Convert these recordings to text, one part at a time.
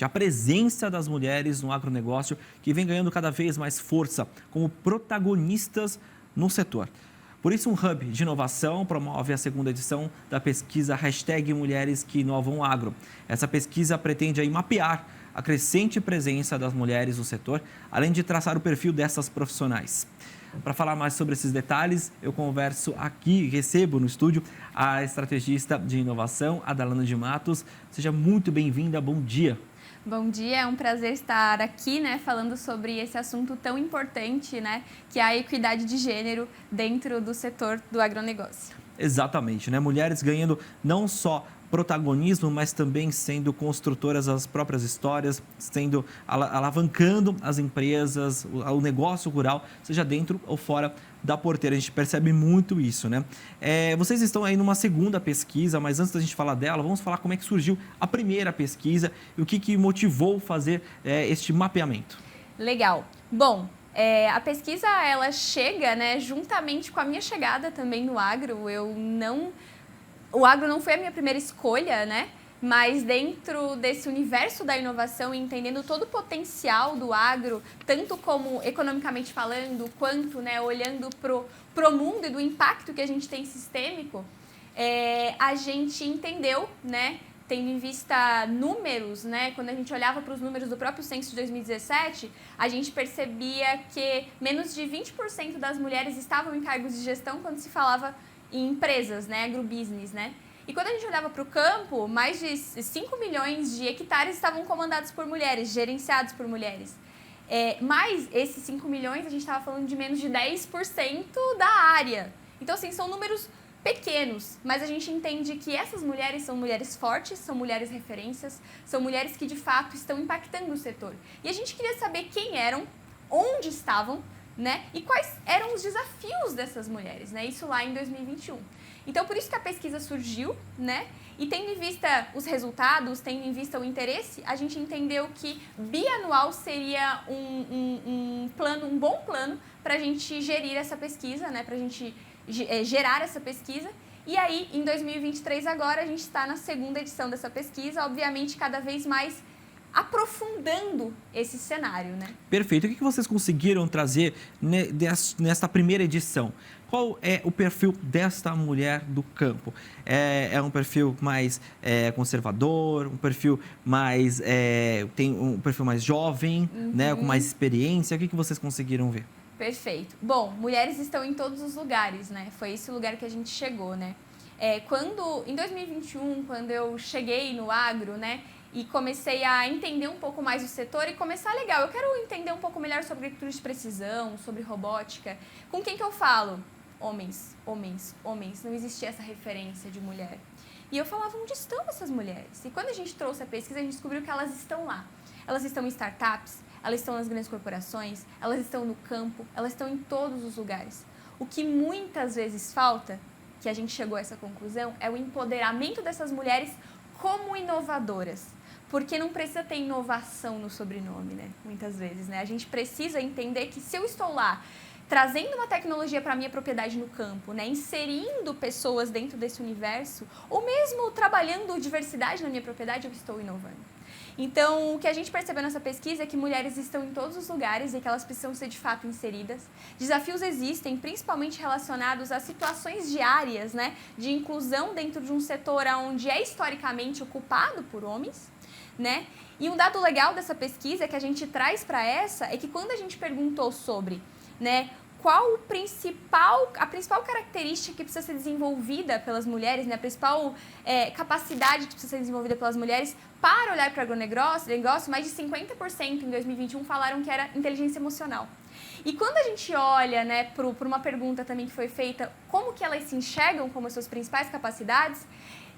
a presença das mulheres no agronegócio, que vem ganhando cada vez mais força como protagonistas no setor. Por isso, um hub de inovação promove a segunda edição da pesquisa #Mulheres que Inovam Agro. Essa pesquisa pretende aí mapear a crescente presença das mulheres no setor, além de traçar o perfil dessas profissionais. Para falar mais sobre esses detalhes, eu converso aqui, recebo no estúdio a estrategista de inovação, Adalana de Matos. Seja muito bem-vinda, bom dia. Bom dia, é um prazer estar aqui, falando sobre esse assunto tão importante, que é a equidade de gênero dentro do setor do agronegócio. Exatamente, Mulheres ganhando não só protagonismo, mas também sendo construtoras das próprias histórias, alavancando as empresas, o negócio rural, seja dentro ou fora da porteira. A gente percebe muito isso, Vocês estão aí numa segunda pesquisa, mas antes da gente falar dela, vamos falar como é que surgiu a primeira pesquisa e o que motivou fazer este mapeamento. Legal. Bom, a pesquisa ela chega, juntamente com a minha chegada também no agro. O agro não foi a minha primeira escolha, mas dentro desse universo da inovação, entendendo todo o potencial do agro, tanto como economicamente falando, quanto olhando pro mundo e do impacto que a gente tem sistêmico, a gente entendeu, tendo em vista números, quando a gente olhava para os números do próprio censo de 2017, a gente percebia que menos de 20% das mulheres estavam em cargos de gestão quando se falava em empresas, agrobusiness, E quando a gente olhava para o campo, mais de 5 milhões de hectares estavam comandados por mulheres, gerenciados por mulheres. Mas esses 5 milhões, a gente estava falando de menos de 10% da área. Então, assim, são números pequenos, mas a gente entende que essas mulheres são mulheres fortes, são mulheres referências, são mulheres que, de fato, estão impactando o setor. E a gente queria saber quem eram, onde estavam, e quais eram os desafios dessas mulheres, Isso lá em 2021. Então, por isso que a pesquisa surgiu, E tendo em vista os resultados, tendo em vista o interesse, a gente entendeu que bianual seria um bom plano para a gente gerir essa pesquisa, para a gente gerar essa pesquisa. E aí, em 2023 agora, a gente está na segunda edição dessa pesquisa, obviamente cada vez mais aprofundando esse cenário, Perfeito. O que vocês conseguiram trazer nesta primeira edição? Qual é o perfil desta mulher do campo? É um perfil mais conservador, um perfil mais tem um perfil mais jovem, com mais experiência? O que vocês conseguiram ver? Perfeito. Bom, mulheres estão em todos os lugares, Foi esse lugar que a gente chegou, em 2021, quando eu cheguei no agro, e comecei a entender um pouco mais o setor e começar, legal, eu quero entender um pouco melhor sobre agricultura de precisão, sobre robótica. Com quem que eu falo? Homens, homens, homens. Não existia essa referência de mulher. E eu falava, onde estão essas mulheres? E quando a gente trouxe a pesquisa, a gente descobriu que elas estão lá. Elas estão em startups, elas estão nas grandes corporações, elas estão no campo, elas estão em todos os lugares. O que muitas vezes falta, que a gente chegou a essa conclusão, é o empoderamento dessas mulheres como inovadoras. Porque não precisa ter inovação no sobrenome, Muitas vezes, A gente precisa entender que se eu estou lá trazendo uma tecnologia para a minha propriedade no campo, inserindo pessoas dentro desse universo, ou mesmo trabalhando diversidade na minha propriedade, eu estou inovando. Então, o que a gente percebeu nessa pesquisa é que mulheres estão em todos os lugares e que elas precisam ser de fato inseridas. Desafios existem, principalmente relacionados a situações diárias, de inclusão dentro de um setor onde é historicamente ocupado por homens, E um dado legal dessa pesquisa que a gente traz para essa é que quando a gente perguntou sobre, qual a principal característica que precisa ser desenvolvida pelas mulheres, a principal capacidade que precisa ser desenvolvida pelas mulheres para olhar para o agronegócio, mais de 50% em 2021 falaram que era inteligência emocional. E quando a gente olha, por uma pergunta também que foi feita, como que elas se enxergam como as suas principais capacidades,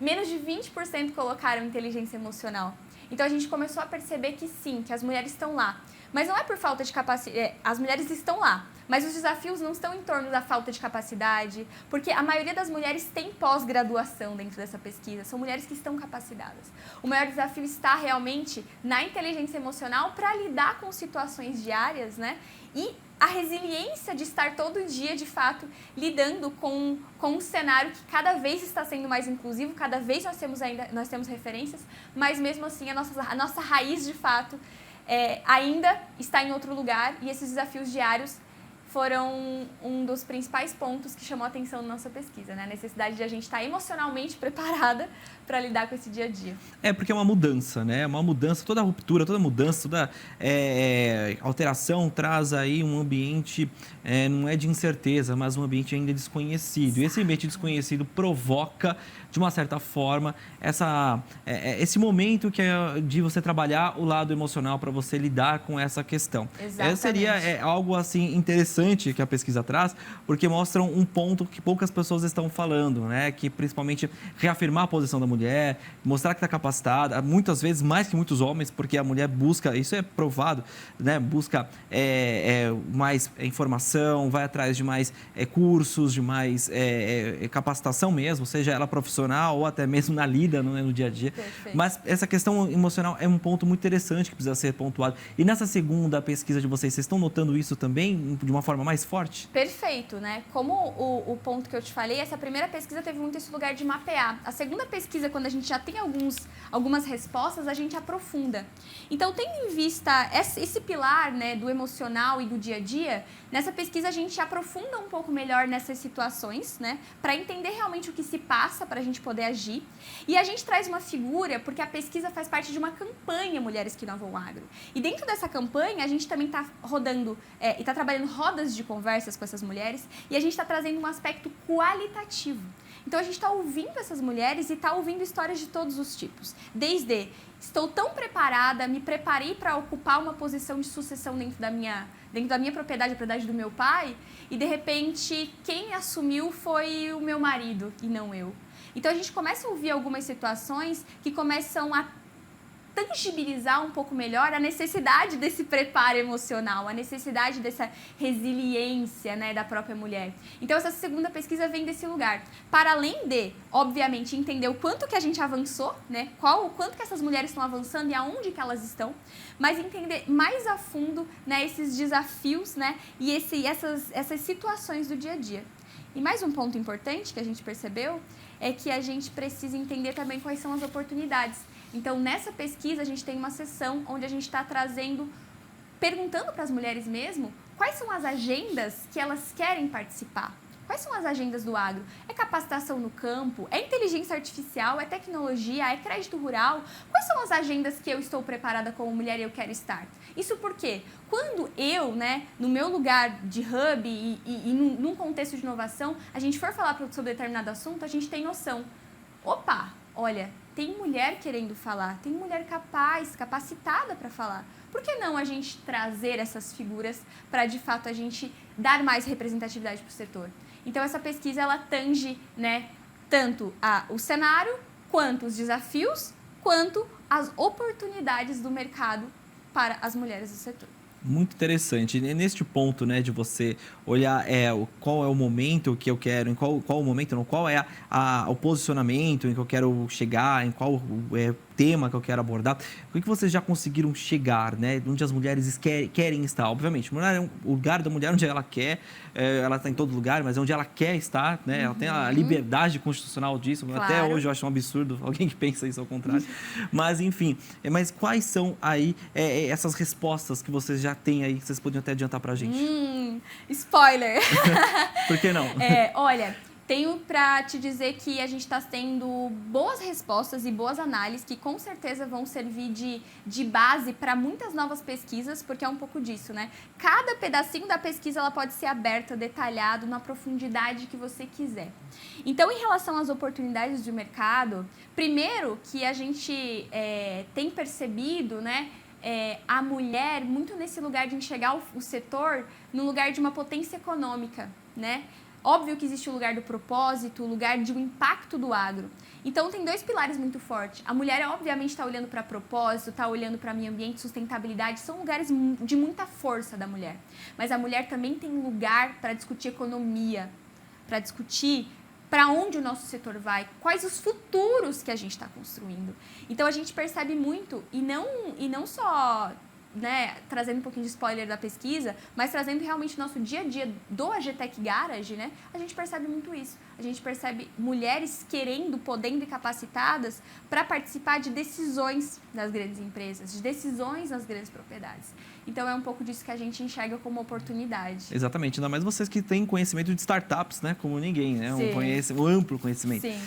menos de 20% colocaram inteligência emocional. Então, a gente começou a perceber que sim, que as mulheres estão lá. Mas não é por falta de capacidade, as mulheres estão lá, mas os desafios não estão em torno da falta de capacidade, porque a maioria das mulheres tem pós-graduação dentro dessa pesquisa, são mulheres que estão capacitadas. O maior desafio está realmente na inteligência emocional para lidar com situações diárias, E a resiliência de estar todo dia, de fato, lidando com um cenário que cada vez está sendo mais inclusivo, cada vez nós temos referências, mas mesmo assim a nossa raiz, de fato, ainda está em outro lugar, e esses desafios diários foram um dos principais pontos que chamou a atenção na nossa pesquisa, né? A necessidade de a gente estar emocionalmente preparada para lidar com esse dia a dia. Porque é uma mudança, né? Uma mudança, toda ruptura, toda mudança, toda alteração traz aí um ambiente, não é de incerteza, mas um ambiente ainda desconhecido. E esse ambiente desconhecido provoca, de uma certa forma, esse momento que é de você trabalhar o lado emocional para você lidar com essa questão. Exatamente. Seria algo assim interessante que a pesquisa traz, porque mostra um ponto que poucas pessoas estão falando, né? Que principalmente reafirmar a posição da mulher, mostrar que está capacitada, muitas vezes mais que muitos homens, porque a mulher busca, isso é provado, né? Busca mais informação, vai atrás de mais cursos, de mais capacitação mesmo, seja ela profissional ou até mesmo na lida, no dia a dia. Perfeito. Mas essa questão emocional é um ponto muito interessante que precisa ser pontuado. E nessa segunda pesquisa de vocês estão notando isso também de uma forma mais forte? Perfeito, né? Como o ponto que eu te falei, essa primeira pesquisa teve muito esse lugar de mapear. A segunda pesquisa, quando a gente já tem algumas respostas, a gente aprofunda. Então, tendo em vista esse pilar, né, do emocional e do dia a dia, nessa pesquisa a gente aprofunda um pouco melhor nessas situações, né, para entender realmente o que se passa, para a gente poder agir. E a gente traz uma figura, porque a pesquisa faz parte de uma campanha Mulheres que Inovam o Agro. E dentro dessa campanha, a gente também está rodando e está trabalhando rodas de conversas com essas mulheres, e a gente está trazendo um aspecto qualitativo. Então, a gente está ouvindo essas mulheres e está ouvindo histórias de todos os tipos. Desde estou tão preparada, me preparei para ocupar uma posição de sucessão dentro da minha propriedade, a propriedade do meu pai, e de repente quem assumiu foi o meu marido e não eu. Então, a gente começa a ouvir algumas situações que começam a tangibilizar um pouco melhor a necessidade desse preparo emocional, a necessidade dessa resiliência, né, da própria mulher. Então, essa segunda pesquisa vem desse lugar. Para além de, obviamente, entender o quanto que a gente avançou, né, o quanto que essas mulheres estão avançando e aonde que elas estão, mas entender mais a fundo, né, esses desafios, né, e essas situações do dia a dia. E mais um ponto importante que a gente percebeu é que a gente precisa entender também quais são as oportunidades. Então, nessa pesquisa, a gente tem uma sessão onde a gente está perguntando para as mulheres mesmo, quais são as agendas que elas querem participar. Quais são as agendas do agro? É capacitação no campo? É inteligência artificial? É tecnologia? É crédito rural? Quais são as agendas que eu estou preparada como mulher e eu quero estar? Isso porque quando eu, né, no meu lugar de hub e num contexto de inovação, a gente for falar sobre determinado assunto, a gente tem noção. Opa, olha, tem mulher querendo falar, tem mulher capacitada para falar. Por que não a gente trazer essas figuras para, de fato, a gente dar mais representatividade para o setor? Então, essa pesquisa, ela tange, né, tanto o cenário, quanto os desafios, quanto as oportunidades do mercado para as mulheres do setor. Muito interessante. E neste ponto, né, de você olhar qual é o momento que eu quero, em qual o momento, não, qual é o posicionamento em que eu quero chegar, em qual tema que eu quero abordar. O que vocês já conseguiram chegar, né? Onde as mulheres querem estar? Obviamente, o lugar da mulher onde ela quer, ela está em todo lugar, mas é onde ela quer estar, né? Ela tem a liberdade constitucional disso. Claro. Até hoje eu acho um absurdo alguém que pensa isso ao contrário. Mas, enfim, mas quais são aí essas respostas que vocês já têm aí, que vocês podiam até adiantar pra gente? Spoiler! Por que não? Olha, tenho para te dizer que a gente está tendo boas respostas e boas análises que com certeza vão servir de base para muitas novas pesquisas, porque é um pouco disso, né? Cada pedacinho da pesquisa ela pode ser aberta, detalhado, na profundidade que você quiser. Então, em relação às oportunidades de mercado, primeiro que a gente tem percebido, né? A mulher muito nesse lugar de enxergar o setor no lugar de uma potência econômica, né? Óbvio que existe o lugar do propósito, o lugar de um impacto do agro. Então, tem dois pilares muito fortes. A mulher, obviamente, está olhando para propósito, está olhando para meio ambiente, sustentabilidade, são lugares de muita força da mulher. Mas a mulher também tem lugar para discutir economia, para discutir para onde o nosso setor vai, quais os futuros que a gente está construindo. Então, a gente percebe muito, e não só né, trazendo um pouquinho de spoiler da pesquisa, mas trazendo realmente o nosso dia a dia do AGTech Garage, né, a gente percebe muito isso. A gente percebe mulheres querendo, podendo e capacitadas para participar de decisões das grandes empresas, de decisões nas grandes propriedades. Então, é um pouco disso que a gente enxerga como oportunidade. Exatamente, ainda mais vocês que têm conhecimento de startups, né? Como ninguém, né? Sim. Um amplo conhecimento. Sim.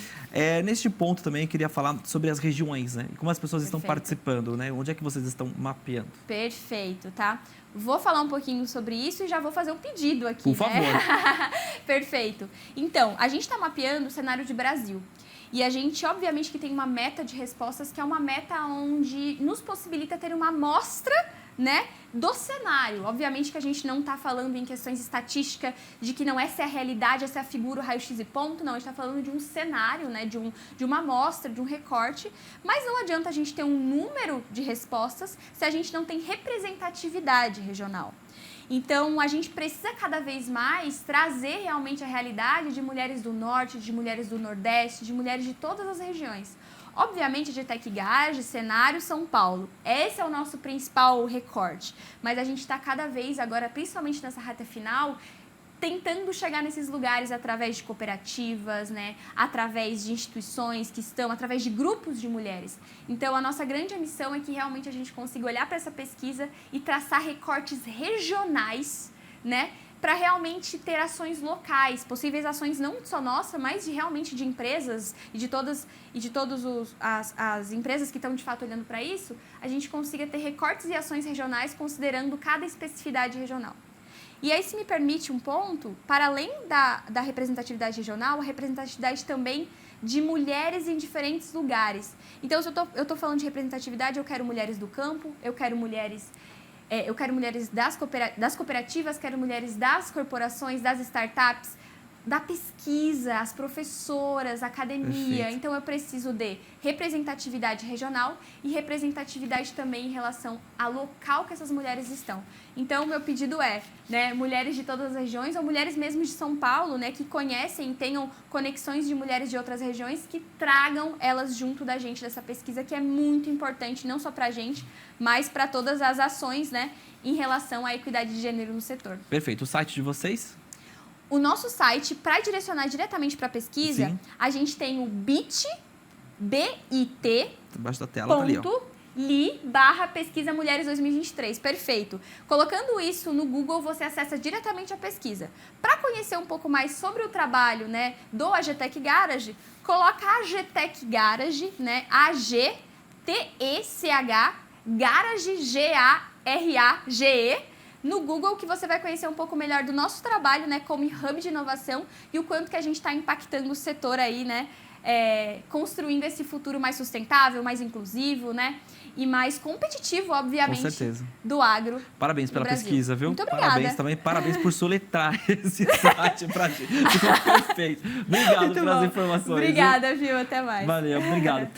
Neste ponto também eu queria falar sobre as regiões, né? E como as pessoas estão Perfeito. participando, né? Onde é que vocês estão mapeando? Perfeito, tá? Vou falar um pouquinho sobre isso e já vou fazer um pedido aqui, Por favor. Perfeito. Então, a gente está mapeando o cenário de Brasil. E a gente, obviamente, que tem uma meta de respostas, que é uma meta onde nos possibilita ter uma amostra, né, do cenário. Obviamente que a gente não está falando em questões estatísticas de que não essa é a realidade, essa é a figura, o raio-x e ponto. Não, a gente está falando de um cenário, né, de uma amostra, de um recorte. Mas não adianta a gente ter um número de respostas se a gente não tem representatividade regional. Então, a gente precisa cada vez mais trazer realmente a realidade de mulheres do Norte, de mulheres do Nordeste, de mulheres de todas as regiões. Obviamente, a AGTech Garage, cenário São Paulo. Esse é o nosso principal recorte. Mas a gente está cada vez agora, principalmente nessa reta final, tentando chegar nesses lugares através de cooperativas, né? Através de instituições que estão, através de grupos de mulheres. Então, a nossa grande missão é que realmente a gente consiga olhar para essa pesquisa e traçar recortes regionais, né? Para realmente ter ações locais, possíveis ações não só nossa, mas de realmente de empresas e de todas as empresas que estão de fato olhando para isso, a gente consiga ter recortes e ações regionais considerando cada especificidade regional. E aí, se me permite um ponto, para além da representatividade regional, a representatividade também de mulheres em diferentes lugares. Então, se eu estou falando de representatividade, eu quero mulheres do campo, eu quero mulheres das cooperativas, quero mulheres das corporações, das startups, da pesquisa, as professoras, a academia. Perfeito. Então, eu preciso de representatividade regional e representatividade também em relação ao local que essas mulheres estão. Então, o meu pedido é, né, mulheres de todas as regiões ou mulheres mesmo de São Paulo, né, que conhecem e tenham conexões de mulheres de outras regiões, que tragam elas junto da gente dessa pesquisa, que é muito importante, não só para a gente, mas para todas as ações, né, em relação à equidade de gênero no setor. Perfeito. O site de vocês? O nosso site, para direcionar diretamente para a pesquisa, Sim. a gente tem o bit.ly Embaixo da tela, tá ali, ó. /pesquisa mulheres 2023. Perfeito. Colocando isso no Google, você acessa diretamente a pesquisa. Para conhecer um pouco mais sobre o trabalho, né, do AGTech Garage, coloca AGTech Garage, né, AGTECH Garage, GARAGE, no Google, que você vai conhecer um pouco melhor do nosso trabalho, né, como hub de inovação e o quanto que a gente está impactando o setor aí, né, construindo esse futuro mais sustentável, mais inclusivo, né, e mais competitivo, obviamente, Com certeza. do agro. Parabéns pela pesquisa, viu? Muito obrigada. Parabéns também, parabéns por soletrar esse site pra gente. Ficou perfeito. Obrigado Muito pelas bom. informações. Obrigada, viu? Até mais. Valeu, obrigado.